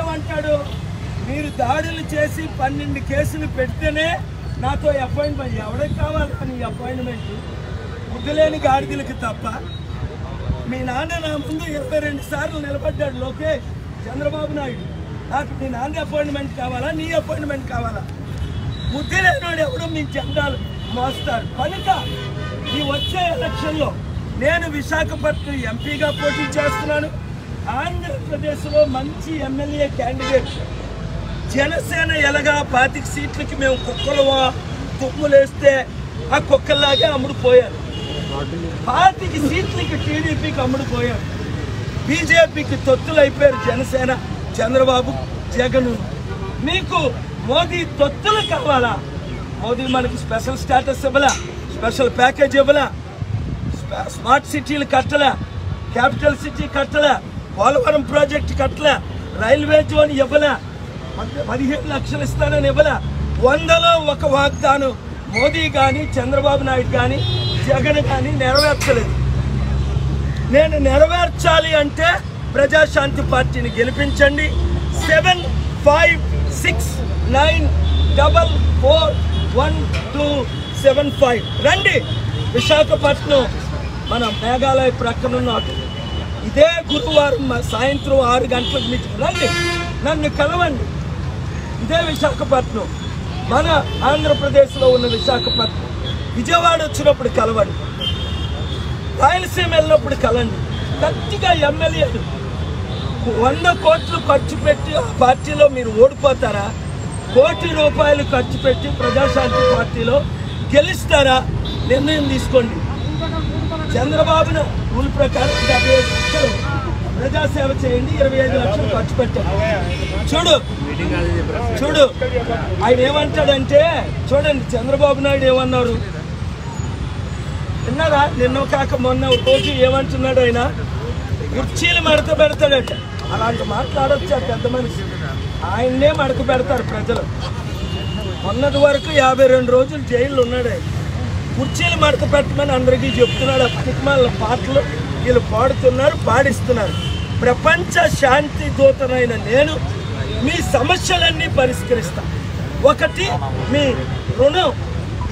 ఏమంటాడు, మీరు దాడులు చేసి 12 కేసులు పెడితేనే నాతో అపాయింట్మెంట్. ఎవరికి కావాలి నీ అపాయింట్మెంట్? బుద్ధులేని గాడిదలకి తప్ప. మీ నాన్న నా ముందు 22 సార్లు నిలబడ్డాడు లోకేష్ చంద్రబాబు నాయుడు. నాకు మీ నాన్న అపాయింట్మెంట్ కావాలా, నీ అపాయింట్మెంట్ కావాలా? బుద్ధి లేనివాడు ఎవడో మీ జెండాలు మోస్తారు. కనుక ఈ వచ్చే ఎలక్షన్లో నేను విశాఖపట్నం ఎంపీగా పోటీ చేస్తున్నాను. ఆంధ్రప్రదేశ్లో మంచి ఎమ్మెల్యే క్యాండిడేట్. జనసేన ఎలాగా 25 సీట్లకి మేము కుక్కలు తుమ్ములేస్తే ఆ కుక్కల్లాగే అమ్ముడుపోయారు. 25 సీట్లకి టీడీపీకి అమ్ముడుపోయారు. బీజేపీకి తొత్తులు అయిపోయారు జనసేన, చంద్రబాబు, జగన్. మీకు మోదీ తొత్తులు కావాలా? మోదీ మనకి స్పెషల్ స్టేటస్ ఇవ్వలా, స్పెషల్ ప్యాకేజ్ ఇవ్వలా, స్మార్ట్ సిటీలు కట్టలే, క్యాపిటల్ సిటీ కట్టలే, పోలవరం ప్రాజెక్టు కట్టలే, రైల్వే జోన్ ఇవ్వలే, 15 లక్షలు ఇస్తానని ఇవ్వలే. 100లో 1 వాగ్దానం మోదీ కానీ చంద్రబాబు నాయుడు కానీ జగన్ కానీ నెరవేర్చలేదు. నేను నెరవేర్చాలి అంటే ప్రజాశాంతి పార్టీని గెలిపించండి. 75644125 రండి. విశాఖపట్నం మన మేఘాలయ ప్రక్కన ఉన్న ఇదే గురువారం సాయంత్రం 6 గంటలకు మీటింగ్. రండి, నన్ను కలవండి. ఇదే విశాఖపట్నం, మన ఆంధ్రప్రదేశ్లో ఉన్న విశాఖపట్నం. విజయవాడ వచ్చినప్పుడు కలవండి, రాయలసీమ వెళ్ళినప్పుడు కలండి. గట్టిగా ఎమ్మెల్యేలు 100 కోట్లు ఖర్చు పెట్టి ఆ పార్టీలో మీరు ఓడిపోతారా? ₹1 కోటి ఖర్చు పెట్టి ప్రజాశాంతి పార్టీలో గెలుస్తారా? నిర్ణయం తీసుకోండి. చంద్రబాబును రూల్ ప్రకారం 75 లక్షలు ప్రజాసేవ చేయండి, 25 లక్షలు ఖర్చు పెట్టారు. చూడు ఆయన ఏమంటాడంటే, చూడండి చంద్రబాబు నాయుడు ఏమన్నారు విన్నారా? నిన్న కాక మొన్న రోజు ఏమంటున్నాడు ఆయన? కుర్చీలు మడత పెడతాడట. అలాంటి మాట్లాడొచ్చా పెద్ద మనిషి? ఆయన్నే మడత పెడతారు ప్రజలు. మొన్నటి వరకు 52 రోజులు జైల్లో ఉన్నాడు ఆయన. కుర్చీలు మడత పెట్టమని అందరికీ చెప్తున్నాడు. ఆ పనికిమాల పాటలు వీళ్ళు పాడుతున్నారు, పాడిస్తున్నారు. ప్రపంచ శాంతి దూతనైన నేను మీ సమస్యలన్నీ పరిష్కరిస్తాను. ఒకటి, మీ రుణం,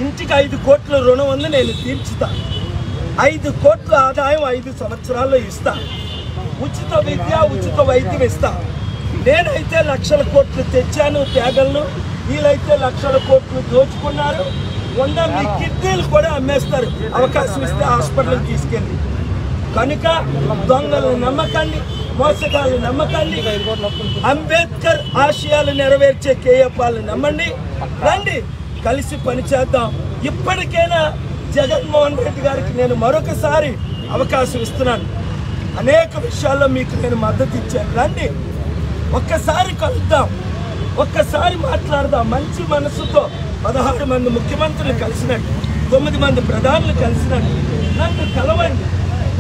ఇంటికి 5 కోట్ల రుణం ఉంది, నేను తీర్చుతాను. 5 కోట్ల ఆదాయం 5 సంవత్సరాల్లో ఇస్తా. ఉచిత విద్య, ఉచిత వైద్యం ఇస్తా. నేనైతే లక్షల కోట్లు తెచ్చాను త్యాగలను, వీళ్ళైతే లక్షల కోట్లు దోచుకున్నారు. ఉన్న మీ కిడ్నీలు కూడా అమ్మేస్తారు అవకాశం ఇస్తే హాస్పిటల్కి తీసుకెళ్ళి. కనుక దొంగలను నమ్మకండి, మోసగాళ్ళు నమ్మకండి, అంబేద్కర్ ఆశయాలు నెరవేర్చే కేఏపాలను నమ్మండి. రండి, కలిసి పనిచేద్దాం. ఇప్పటికైనా జగన్మోహన్ రెడ్డి గారికి నేను మరొకసారి అవకాశం ఇస్తున్నాను. అనేక విషయాల్లో మీకు నేను మద్దతు ఇచ్చాను. రండి, ఒక్కసారి కలుద్దాం, ఒక్కసారి మాట్లాడదాం. మంచి మనసుతో 16 మంది ముఖ్యమంత్రులు కలిసినట్టు, 9 మంది ప్రధానులు కలిసినట్టు నన్ను కలవండి,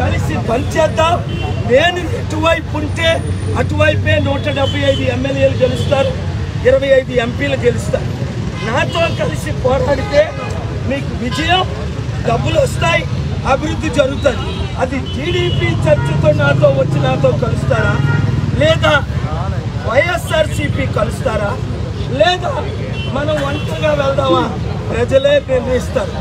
కలిసి పనిచేద్దాం. నేను ఎటువైపు ఉంటే అటువైపే 175 ఎమ్మెల్యేలు గెలుస్తారు, 25 ఎంపీలు గెలుస్తారు. నాతో కలిసి పోరాడితే మీకు విజయం, డబ్బులు వస్తాయి, అభివృద్ధి జరుగుతుంది. అది టీడీపీ చర్చతో నాతో వచ్చి నాతో కలుస్తారా, లేదా వైఎస్ఆర్సీపీ కలుస్తారా, లేదా మనం ఒంటరిగా వెళ్దామా? ప్రజలే నిర్ణయిస్తారు.